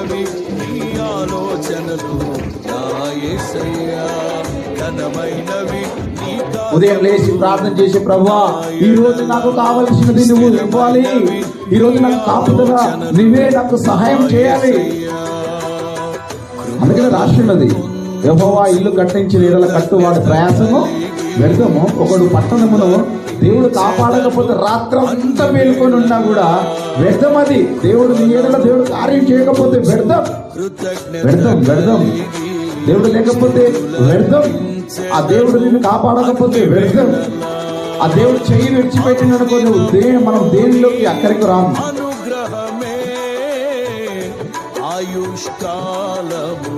ఘనమైనవి నీ ఆలోచనలు నా యేసయ్యా, ఘనమైనవి. ఉదయం లేచి ప్రార్థన చేసి, ప్రభువా ఈ రోజు నాకు కావలసినది నువ్వు ఇవ్వాలి, ఈ రోజు నాకు కాపుదల నువ్వే నాకు సహాయం చేయాలి. అందుకనే రాష్ట్రున్నది, యెహోవా ఇల్లు కట్టించిన ఎడల కట్టువాడి ప్రయాసము వ్యర్థము. ఒకడు పట్టణమును దేవుడు కాపాడకపోతే రాత్రంతా మేలుకొని ఉన్నా కూడా వ్యర్థం. అది దేవుడు నీ ఎడల దేవుడు కార్యం చేయకపోతే వ్యర్థం, వ్యర్థం, వ్యర్థం. దేవుడు లేకపోతే వ్యర్థం. ఆ దేవుడు నిన్ను కాపాడకపోతే వ్యర్థం. ఆ దేవుడు చెయ్యి విడిచిపెట్టిననుకో మనం దేనిలోకి అక్కడికి రాము. అనుగ్రహమే ఆయుష్కాలము